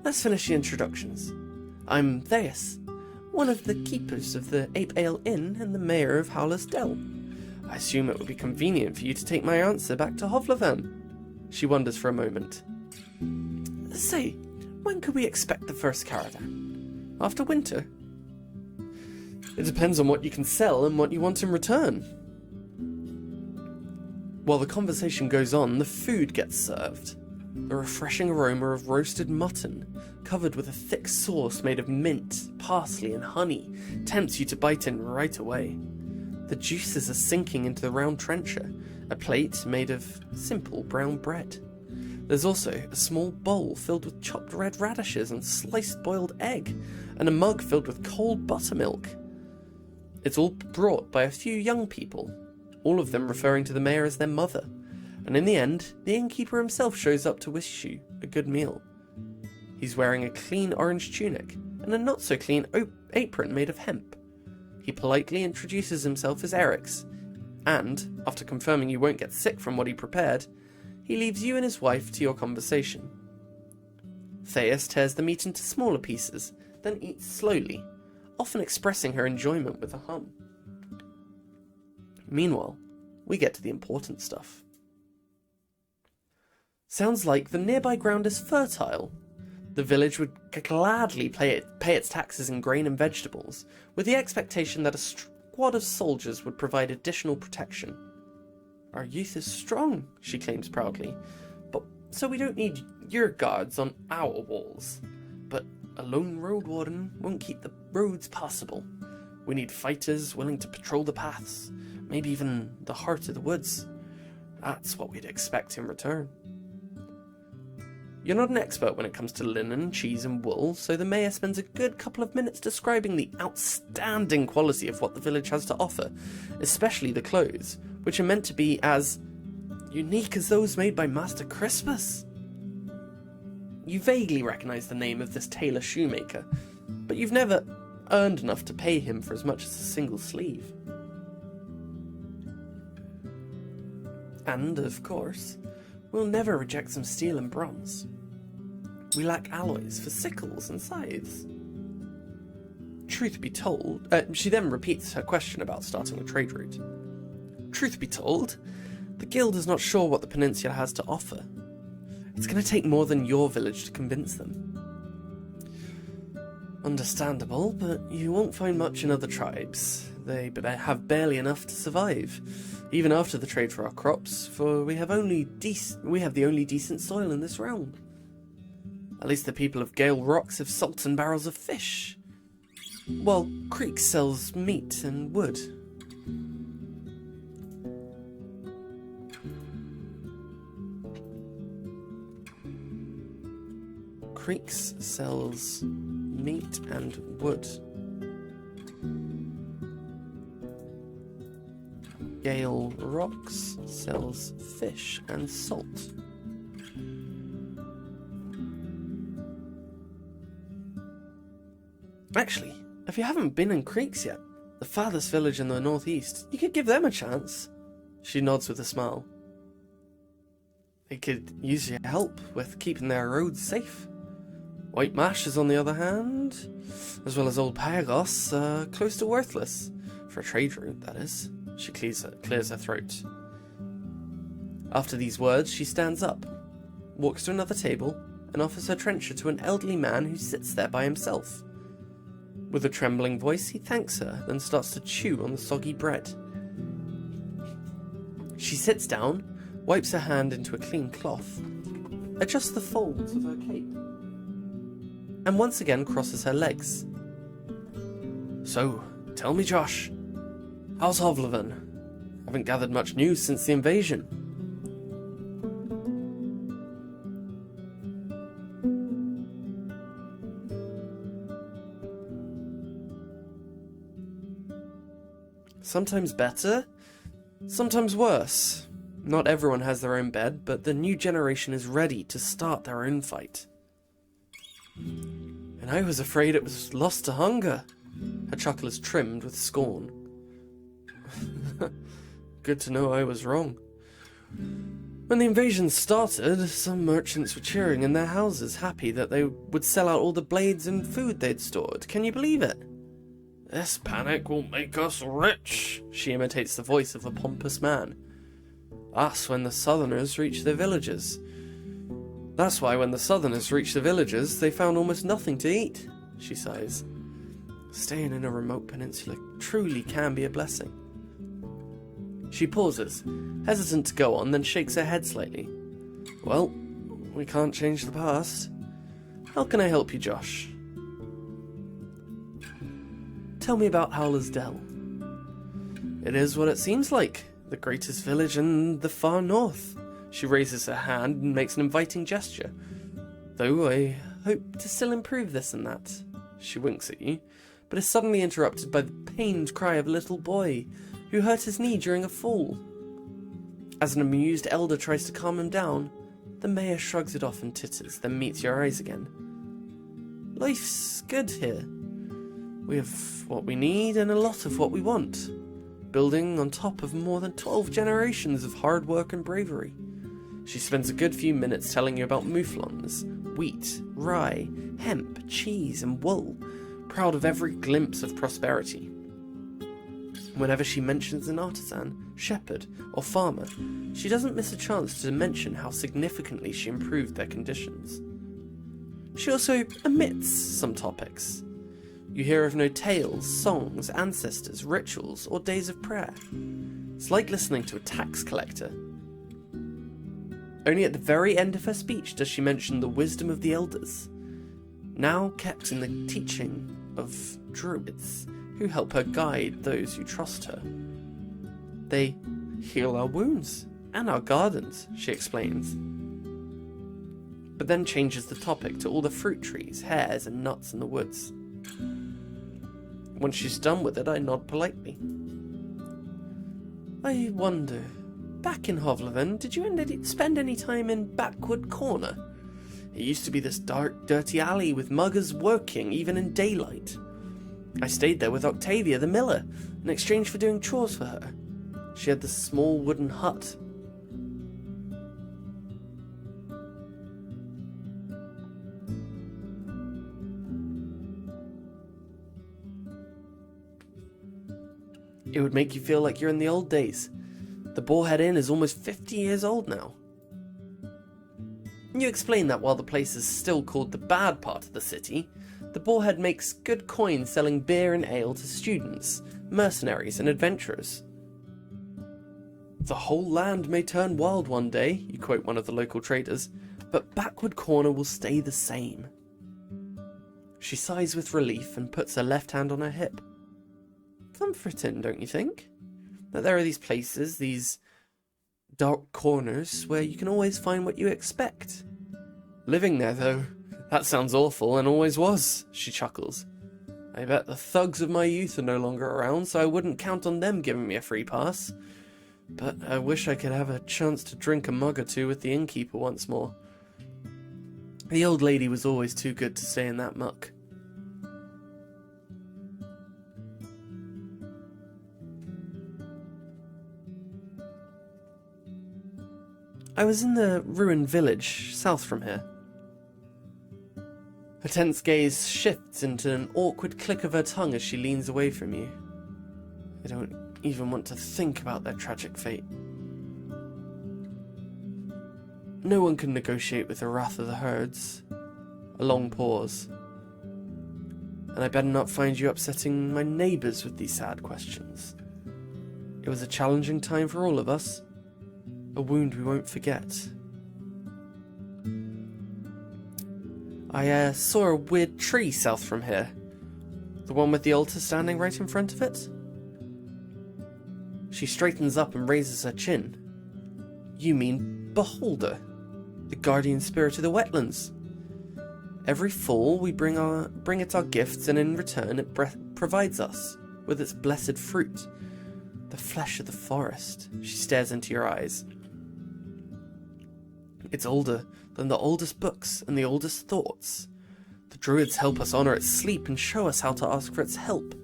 Let's finish the introductions. I'm Theus, one of the keepers of the Ape Ale Inn and the mayor of Howler's Dell. I assume it would be convenient for you to take my answer back to Hovleven. She wonders for a moment. Say, when could we expect the first caravan? After winter? It depends on what you can sell and what you want in return. While the conversation goes on, the food gets served. A refreshing aroma of roasted mutton, covered with a thick sauce made of mint, parsley and honey, tempts you to bite in right away. The juices are sinking into the round trencher, a plate made of simple brown bread. There's also a small bowl filled with chopped red radishes and sliced boiled egg, and a mug filled with cold buttermilk. It's all brought by a few young people, all of them referring to the mayor as their mother, and in the end, the innkeeper himself shows up to wish you a good meal. He's wearing a clean orange tunic and a not-so-clean apron made of hemp. He politely introduces himself as Eric's, and, after confirming you won't get sick from what he prepared, he leaves you and his wife to your conversation. Theus tears the meat into smaller pieces, then eats slowly, often expressing her enjoyment with a hum. Meanwhile, we get to the important stuff. Sounds like the nearby ground is fertile. The village would gladly pay its taxes in grain and vegetables, with the expectation that a squad of soldiers would provide additional protection. Our youth is strong, she claims proudly, but so we don't need your guards on our walls. But a lone Roadwarden won't keep the roads passable. We need fighters willing to patrol the paths, maybe even the heart of the woods. That's what we'd expect in return. You're not an expert when it comes to linen, cheese and wool, so the mayor spends a good couple of minutes describing the outstanding quality of what the village has to offer, especially the clothes, which are meant to be as unique as those made by Master Crispus. You vaguely recognise the name of this tailor shoemaker, but you've never earned enough to pay him for as much as a single sleeve. And, of course, we'll never reject some steel and bronze. We lack alloys for sickles and scythes. Truth be told, she then repeats her question about starting a trade route. Truth be told, the guild is not sure what the peninsula has to offer. It's going to take more than your village to convince them. Understandable, but you won't find much in other tribes. They have barely enough to survive, even after the trade for our crops, for we have the only decent soil in this realm. At least the people of Gale Rocks have salt and barrels of fish, while Creek sells meat and wood. Creeks sells meat and wood. Gale Rocks sells fish and salt. Actually, if you haven't been in Creeks yet, the farthest village in the northeast, you could give them a chance. She nods with a smile. They could use your help with keeping their roads safe. White Mashes, on the other hand, as well as Old Pagos, are close to worthless. For a trade route, that is. She clears her throat. After these words, she stands up, walks to another table, and offers her trencher to an elderly man who sits there by himself. With a trembling voice, he thanks her, then starts to chew on the soggy bread. She sits down, wipes her hand into a clean cloth, adjusts the folds of her cape, and once again crosses her legs. So, tell me, Josh, how's Hovleven? Haven't gathered much news since the invasion. Sometimes better, sometimes worse. Not everyone has their own bed, but the new generation is ready to start their own fight. And I was afraid it was lost to hunger. Her chuckle is trimmed with scorn. Good to know I was wrong. When the invasion started, some merchants were cheering in their houses, happy that they would sell out all the blades and food they'd stored. Can you believe it? This panic will make us rich, she imitates the voice of a pompous man. That's when the southerners reached their villages. That's why when the southerners reached the villages, they found almost nothing to eat, she sighs. Staying in a remote peninsula truly can be a blessing. She pauses, hesitant to go on, then shakes her head slightly. Well, we can't change the past. How can I help you, Josh? Tell me about Howler's Dell. It is what it seems like, the greatest village in the far north. She raises her hand and makes an inviting gesture. Though I hope to still improve this and that. She winks at you, but is suddenly interrupted by the pained cry of a little boy who hurt his knee during a fall. As an amused elder tries to calm him down, the mayor shrugs it off and titters, then meets your eyes again. Life's good here. We have what we need and a lot of what we want, building on top of more than 12 generations of hard work and bravery. She spends a good few minutes telling you about mouflons, wheat, rye, hemp, cheese, and wool, proud of every glimpse of prosperity. Whenever she mentions an artisan, shepherd, or farmer, she doesn't miss a chance to mention how significantly she improved their conditions. She also omits some topics. You hear of no tales, songs, ancestors, rituals, or days of prayer. It's like listening to a tax collector. Only at the very end of her speech does she mention the wisdom of the elders, now kept in the teaching of druids, who help her guide those who trust her. They heal our wounds and our gardens, she explains, but then changes the topic to all the fruit trees, hares, and nuts in the woods. When she's done with it, I nod politely. I wonder, back in Hovleven, did you spend any time in Backwood Corner? It used to be this dark, dirty alley with muggers working even in daylight. I stayed there with Octavia the miller, in exchange for doing chores for her. She had this small wooden hut. It would make you feel like you're in the old days. The Boarhead Inn is almost 50 years old now. You explain that while the place is still called the bad part of the city, The boarhead makes good coin selling beer and ale to students, mercenaries, and adventurers. The whole land may turn wild one day, you quote one of the local traders, but Backward Corner will stay the same. She sighs with relief and puts her left hand on her hip. Comforting, don't you think? That there are these places, these dark corners, where you can always find what you expect. Living there, though, that sounds awful and always was, she chuckles. I bet the thugs of my youth are no longer around, so I wouldn't count on them giving me a free pass. But I wish I could have a chance to drink a mug or two with the innkeeper once more. The old lady was always too good to stay in that muck. I was in the ruined village south from here. Her tense gaze shifts into an awkward click of her tongue as she leans away from you. I don't even want to think about their tragic fate. No one can negotiate with the wrath of the herds. A long pause. And I better not find you upsetting my neighbours with these sad questions. It was a challenging time for all of us. A wound we won't forget. I saw a weird tree south from here. The one with the altar standing right in front of it? She straightens up and raises her chin. You mean Beholder, the guardian spirit of the wetlands. Every fall we bring it our gifts, and in return it provides us with its blessed fruit, the flesh of the forest. She stares into your eyes. It's older than the oldest books and the oldest thoughts. The druids help us honor its sleep and show us how to ask for its help.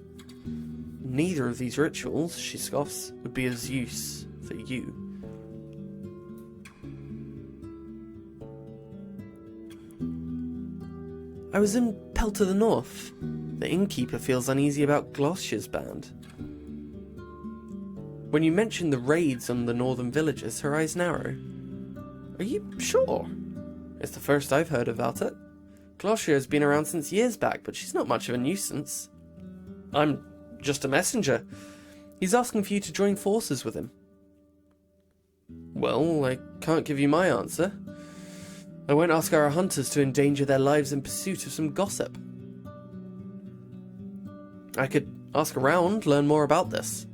Neither of these rituals, she scoffs, would be of use for you. I was in Pell to the north. The innkeeper feels uneasy about Glossier's band. When you mention the raids on the northern villages, her eyes narrow. Are you sure? It's the first I've heard about it. Glossier has been around since years back, but she's not much of a nuisance. I'm just a messenger. He's asking for you to join forces with him. Well, I can't give you my answer. I won't ask our hunters to endanger their lives in pursuit of some gossip. I could ask around, learn more about this.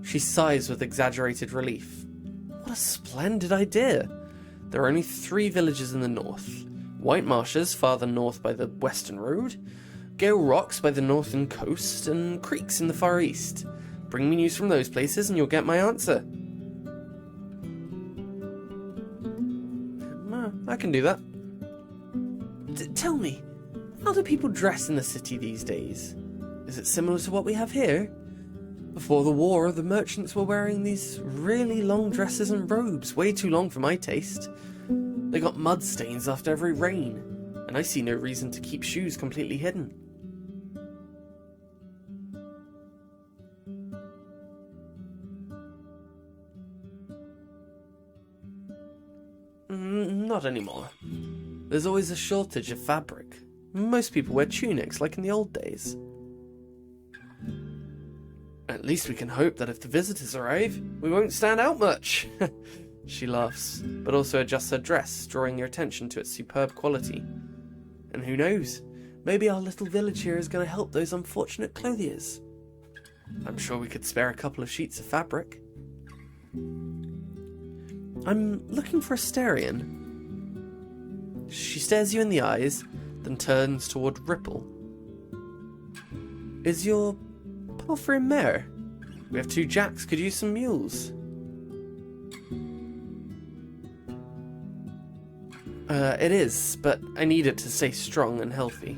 She sighs with exaggerated relief. What a splendid idea! There are only 3 villages in the north. White Marshes, farther north by the western road, Gale Rocks by the northern coast, and creeks in the far east. Bring me news from those places and you'll get my answer. I can do that. Tell me, how do people dress in the city these days? Is it similar to what we have here? Before the war, the merchants were wearing these really long dresses and robes, way too long for my taste. They got mud stains after every rain, and I see no reason to keep shoes completely hidden. Not anymore. There's always a shortage of fabric. Most people wear tunics like in the old days. At least we can hope that if the visitors arrive, we won't stand out much. She laughs, but also adjusts her dress, drawing your attention to its superb quality. And who knows, maybe our little village here is going to help those unfortunate clothiers. I'm sure we could spare a couple of sheets of fabric. I'm looking for a Asterion. She stares you in the eyes, then turns toward Ripple. Is your palfrey a mare? We have 2 jacks, could use some mules. It is, but I need it to stay strong and healthy.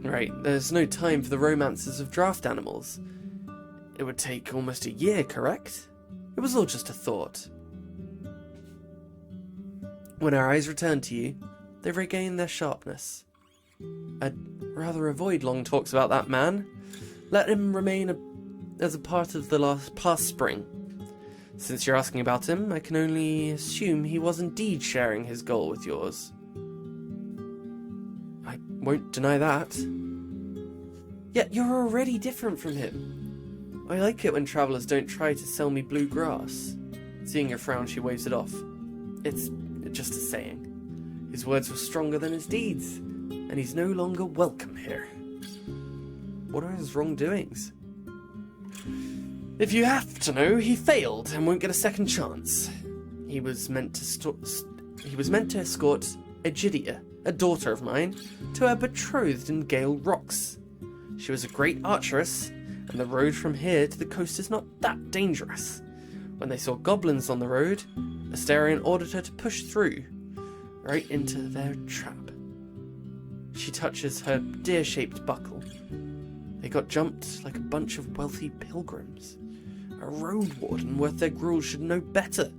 Right, there's no time for the romances of draft animals. It would take almost a year, correct? It was all just a thought. When our eyes return to you, they regain their sharpness. I'd rather avoid long talks about that man. Let him remain as a part of the past spring. Since you're asking about him, I can only assume he was indeed sharing his goal with yours. I won't deny that. Yet you're already different from him. I like it when travellers don't try to sell me blue grass. Seeing her frown, she waves it off. It's just a saying. His words were stronger than his deeds, and he's no longer welcome here. What are his wrongdoings? If you have to know, he failed and won't get a second chance. He was meant to escort Egidia, a daughter of mine, to her betrothed in Gale Rocks. She was a great archeress, and the road from here to the coast is not that dangerous. When they saw goblins on the road, Astarion ordered her to push through, right into their trap. She touches her deer-shaped buckle. They got jumped like a bunch of wealthy pilgrims. A Roadwarden worth their gruel should know better.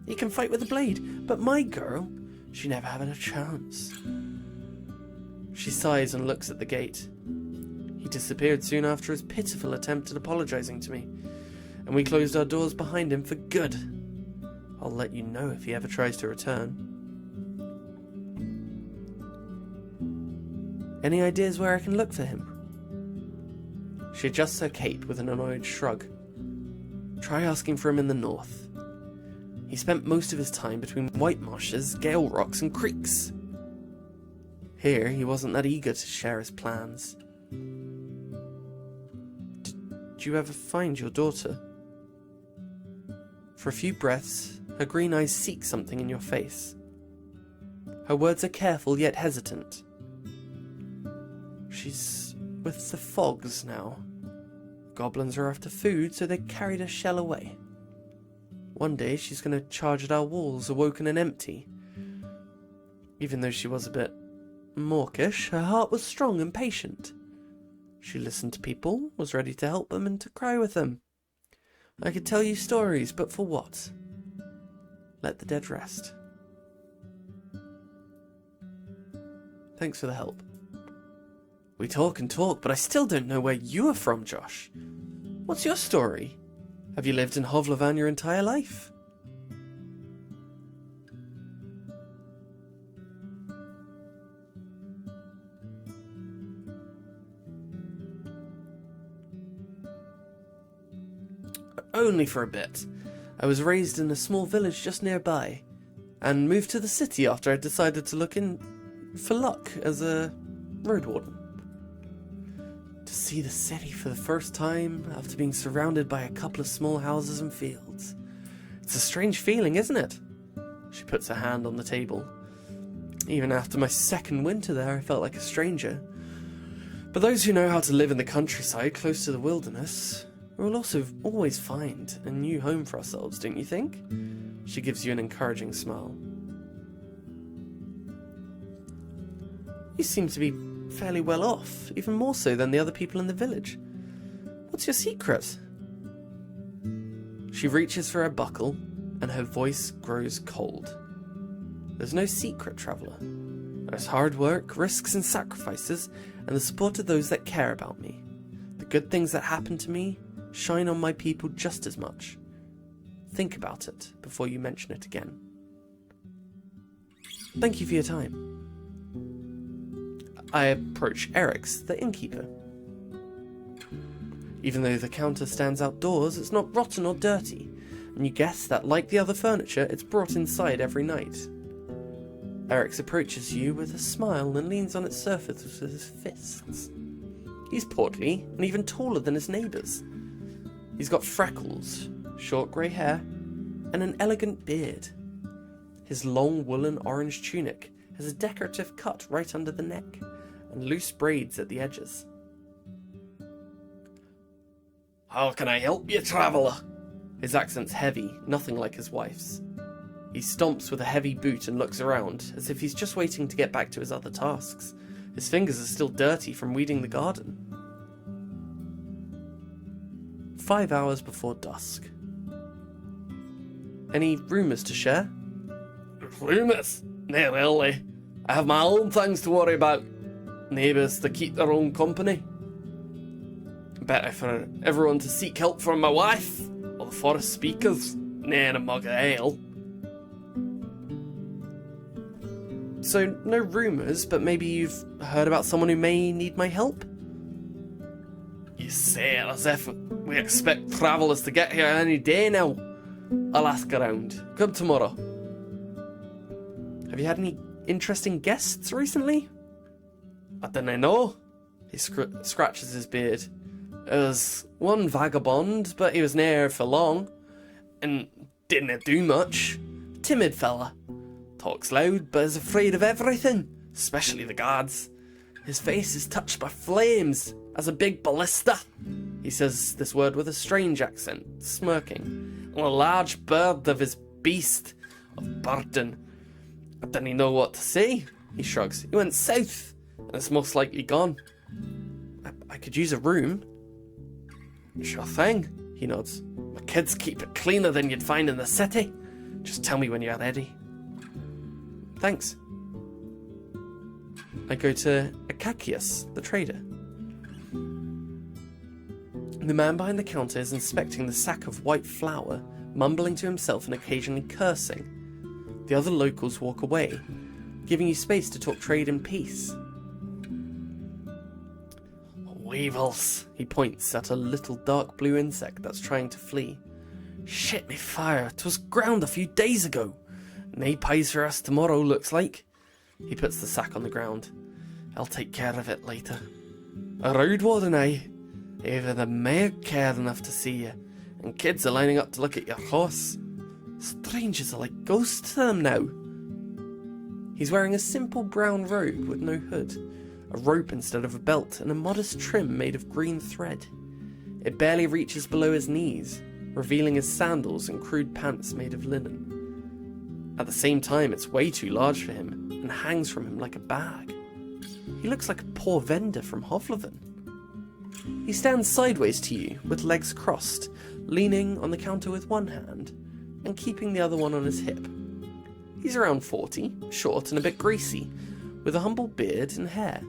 He can fight with a blade, but my girl, she never had a chance. She sighs and looks at the gate. He disappeared soon after his pitiful attempt at apologising to me, and we closed our doors behind him for good. I'll let you know if he ever tries to return. Any ideas where I can look for him? She adjusts her cape with an annoyed shrug. Try asking for him in the north. He spent most of his time between white marshes, gale rocks, and creeks. Here, he wasn't that eager to share his plans. Did you ever find your daughter? For a few breaths, her green eyes seek something in your face. Her words are careful yet hesitant. She's with the fogs now. Goblins are after food, so they carried her shell away. One day she's going to charge at our walls, awoken and empty. Even though she was a bit mawkish, her heart was strong and patient. She listened to people, was ready to help them and to cry with them. I could tell you stories, but for what? Let the dead rest. Thanks for the help. We talk and talk, but I still don't know where you are from, Josh. What's your story? Have you lived in Hovlevan your entire life? Only for a bit. I was raised in a small village just nearby, and moved to the city after I decided to look in for luck as a Roadwarden. To see the city for the first time after being surrounded by a couple of small houses and fields. It's a strange feeling, isn't it? She puts her hand on the table. Even after my second winter there, I felt like a stranger. But those who know how to live in the countryside close to the wilderness will also always find a new home for ourselves, don't you think? She gives you an encouraging smile. You seem to be fairly well off, even more so than the other people in the village. What's your secret? She reaches for her buckle, and her voice grows cold. There's no secret, traveller. There's hard work, risks and sacrifices, and the support of those that care about me. The good things that happen to me shine on my people just as much. Think about it before you mention it again. Thank you for your time. I approach Eric's, the innkeeper. Even though the counter stands outdoors, it's not rotten or dirty, and you guess that, like the other furniture, it's brought inside every night. Eric's approaches you with a smile and leans on its surface with his fists. He's portly and even taller than his neighbours. He's got freckles, short grey hair, and an elegant beard. His long woolen orange tunic has a decorative cut right under the neck, and loose braids at the edges. How can I help you, traveller? His accent's heavy, nothing like his wife's. He stomps with a heavy boot and looks around, as if he's just waiting to get back to his other tasks. His fingers are still dirty from weeding the garden. 5 hours before dusk. Any rumours to share? Rumours? Not really. I have my own things to worry about. Neighbours to keep their own company. Better for everyone to seek help from my wife, or the forest speakers, nay, and a mug of ale. So, no rumours, but maybe you've heard about someone who may need my help? You say it as if we expect travellers to get here any day now. I'll ask around. Come tomorrow. Have you had any interesting guests recently? I dunno know. He scratches his beard. There was one vagabond, but he was ne'er for long, and didn't do much. Timid fella. Talks loud, but is afraid of everything, especially the guards. His face is touched by flames, as a big ballista. He says this word with a strange accent, smirking. And a large bird of his beast of burden. I didn't know what to say. He shrugs. He went south, and it's most likely gone. I could use a room. Sure thing, he nods. My kids keep it cleaner than you'd find in the city. Just tell me when you're ready. Thanks. I go to Akakius, the trader. The man behind the counter is inspecting the sack of white flour, mumbling to himself and occasionally cursing. The other locals walk away, giving you space to talk trade in peace. Weevils, he points at a little dark blue insect that's trying to flee. Shit me fire, 'twas ground a few days ago. Nae pies for us tomorrow, looks like. He puts the sack on the ground. I'll take care of it later. A Roadwarden, eh? Even the mayor cared enough to see you, and kids are lining up to look at your horse. Strangers are like ghosts to them now. He's wearing a simple brown robe with no hood, a rope instead of a belt, and a modest trim made of green thread. It barely reaches below his knees, revealing his sandals and crude pants made of linen. At the same time, it's way too large for him, and hangs from him like a bag. He looks like a poor vendor from Hovleven. He stands sideways to you, with legs crossed, leaning on the counter with one hand, and keeping the other one on his hip. He's around 40, short and a bit greasy, with a humble beard and hair.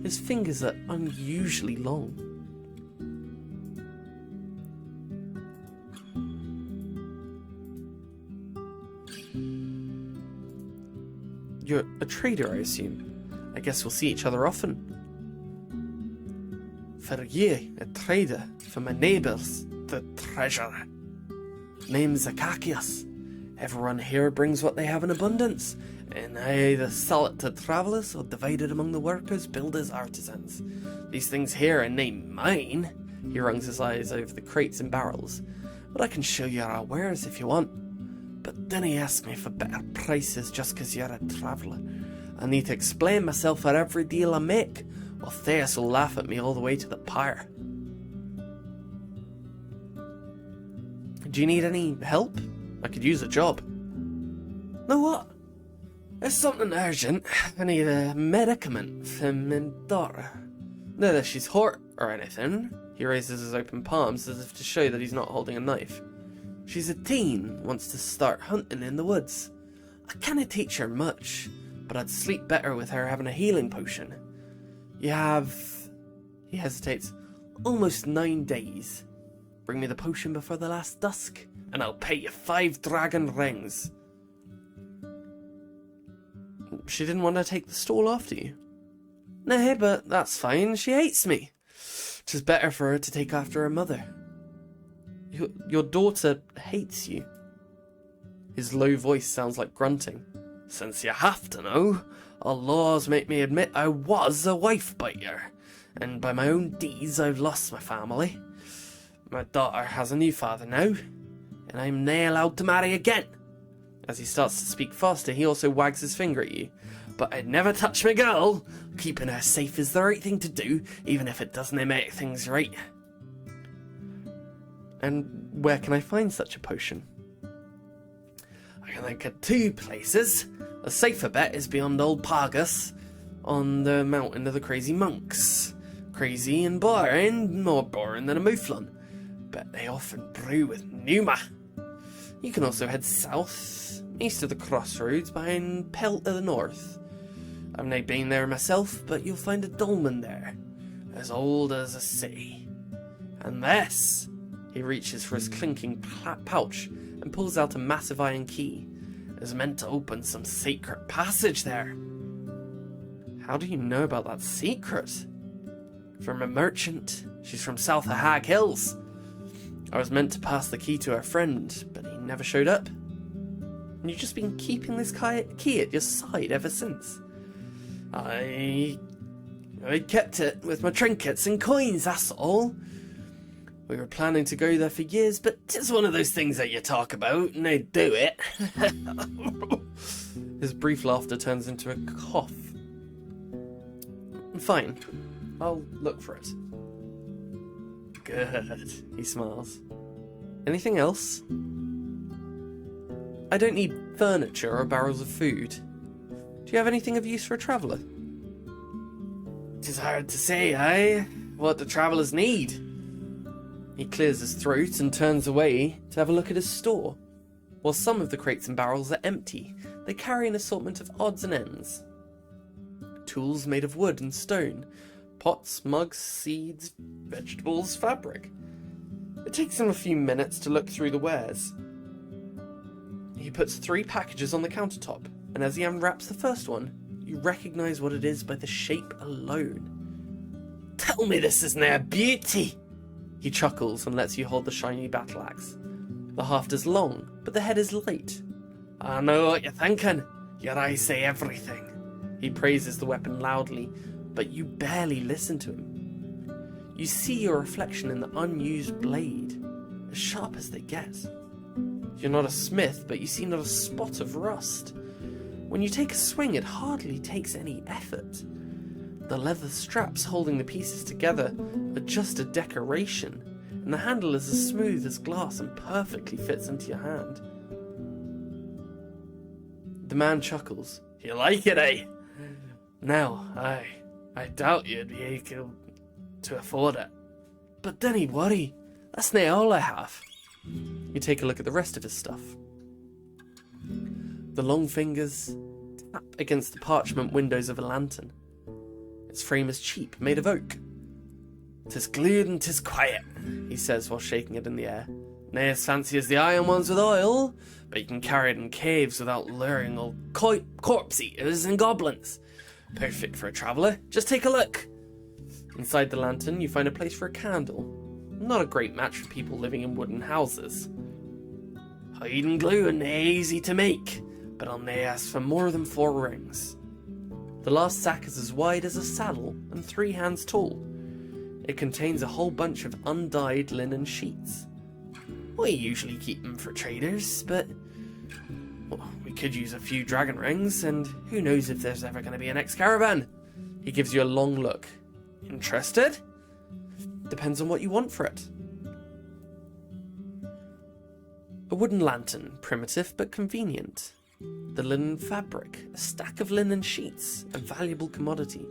His fingers are unusually long. You're a trader, I assume. I guess we'll see each other often. For ye, a trader, for my neighbours, the treasurer. Name's Akakius. Everyone here brings what they have in abundance, and I either sell it to travellers or divide it among the workers, builders, artisans. These things here are nae mine. He rungs his eyes over the crates and barrels. But I can show you our wares if you want. But dinna ask me for better prices just 'cause you're a traveller. I need to explain myself for every deal I make, or Theus will laugh at me all the way to the pyre. Do you need any help? I could use a job. Know what? It's something urgent. I need a medicament for my daughter. Not that she's hurt or anything. He raises his open palms as if to show that he's not holding a knife. She's a teen, wants to start hunting in the woods. I canna teach her much, but I'd sleep better with her having a healing potion. You have... He hesitates. Almost 9 days. Bring me the potion before the last dusk, and I'll pay you 5 dragon rings. She didn't want to take the stall after you? Nah, but that's fine. She hates me. 'Tis better for her to take after her mother. Your daughter hates you. His low voice sounds like grunting. Since you have to know, our laws make me admit I was a wife-biter, and by my own deeds I've lost my family. My daughter has a new father now, and I'm nae allowed to marry again. As he starts to speak faster, he also wags his finger at you. But I'd never touch my girl. Keeping her safe is the right thing to do, even if it doesn't make things right. And where can I find such a potion? I can think of 2 places. The safer bet is beyond old Pargus, on the mountain of the crazy monks. Crazy and boring, more boring than a mouflon, but they often brew with pneuma. You can also head south, east of the crossroads, behind Pelt to the north. I've nae been there myself, but you'll find a dolmen there, as old as a city. And this... He reaches for his clinking pouch and pulls out a massive iron key. is meant to open some secret passage there. How do you know about that secret? From a merchant. She's from south of Hag Hills. I was meant to pass the key to her friend, but he never showed up. And you've just been keeping this key at your side ever since? I kept it with my trinkets and coins, that's all. We were planning to go there for years, but 'tis one of those things that you talk about and they do it. His brief laughter turns into a cough. Fine, I'll look for it. Good, he smiles. Anything else? I don't need furniture or barrels of food. Do you have anything of use for a traveller? 'Tis hard to say, what the travellers need. He clears his throat and turns away to have a look at his store. While some of the crates and barrels are empty, they carry an assortment of odds and ends. Tools made of wood and stone, pots, mugs, seeds, vegetables, fabric. It takes him a few minutes to look through the wares. He puts 3 packages on the countertop, and as he unwraps the first one, you recognise what it is by the shape alone. Tell me this isn't a beauty! He chuckles and lets you hold the shiny battle axe. The haft is long, but the head is light. I know what you're thinking. Your eyes say everything. He praises the weapon loudly, but you barely listen to him. You see your reflection in the unused blade, as sharp as they get. You're not a smith, but you see not a spot of rust. When you take a swing, it hardly takes any effort. The leather straps holding the pieces together are just a decoration, and the handle is as smooth as glass and perfectly fits into your hand. The man chuckles. You like it, eh? Now, I doubt you'd be able to afford it. But dinna worry, that's not all I have. You take a look at the rest of his stuff. The long fingers tap against the parchment windows of a lantern. Its frame is cheap, made of oak. "'Tis glued and 'tis quiet," he says while shaking it in the air. "Nae as fancy as the iron ones with oil, but you can carry it in caves without luring old corpse eaters and goblins. Perfect for a traveller. Just take a look." Inside the lantern, you find a place for a candle. Not a great match for people living in wooden houses. "Hiding glue and easy to make, but I'll nae ask for more than 4 rings." The last sack is as wide as a saddle and 3 hands tall. It contains a whole bunch of undyed linen sheets. We usually keep them for traders, but we could use a few dragon rings, and who knows if there's ever going to be a next caravan. He gives you a long look. Interested? Depends on what you want for it. A wooden lantern, primitive but convenient. The linen fabric, a stack of linen sheets, a valuable commodity.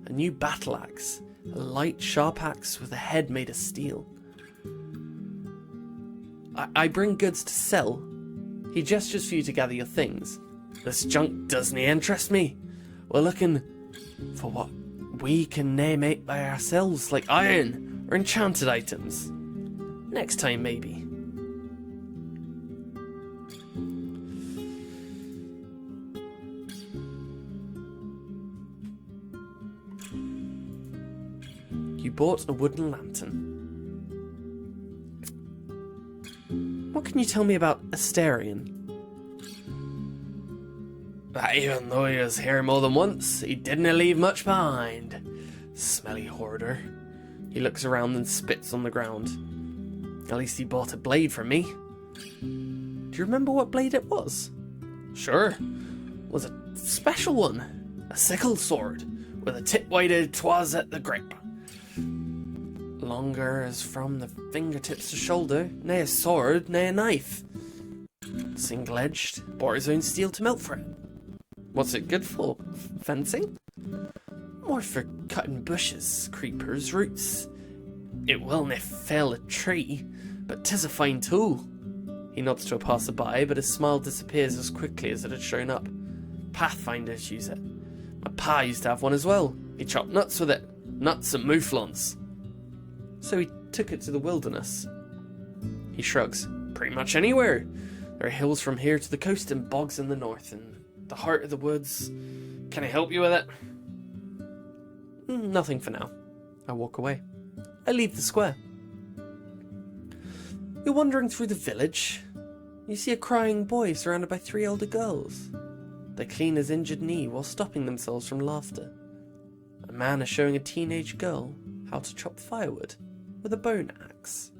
A new battle axe, a light sharp axe with a head made of steel. I bring goods to sell. He gestures for you to gather your things. This junk doesn't interest me. We're looking for what we can nae make by ourselves, like iron or enchanted items. Next time, maybe. You bought a wooden lantern. What can you tell me about Asterion? Even though he was here more than once, he didn't leave much behind. Smelly hoarder. He looks around and spits on the ground. At least he bought a blade from me. Do you remember what blade it was? Sure. It was a special one. A sickle sword, with a tip-weighted twas at the grip. Longer as from the fingertips to shoulder, nae a sword, nae a knife. Single-edged, bore his own steel to melt for it. What's it good for? Fencing? More for cutting bushes, creepers, roots. It will nae fell a tree, but 'tis a fine tool. He nods to a passerby, but his smile disappears as quickly as it had shown up. Pathfinders use it. My pa used to have one as well. He chopped nuts with it. Nuts and mouflons. So he took it to the wilderness. He shrugs. Pretty much anywhere. There are hills from here to the coast and bogs in the north, and the heart of the woods. Can I help you with it? Nothing for now. I walk away. I leave the square. You're wandering through the village. You see a crying boy surrounded by 3 older girls. They clean his injured knee while stopping themselves from laughter. A man is showing a teenage girl how to chop firewood with a bone axe.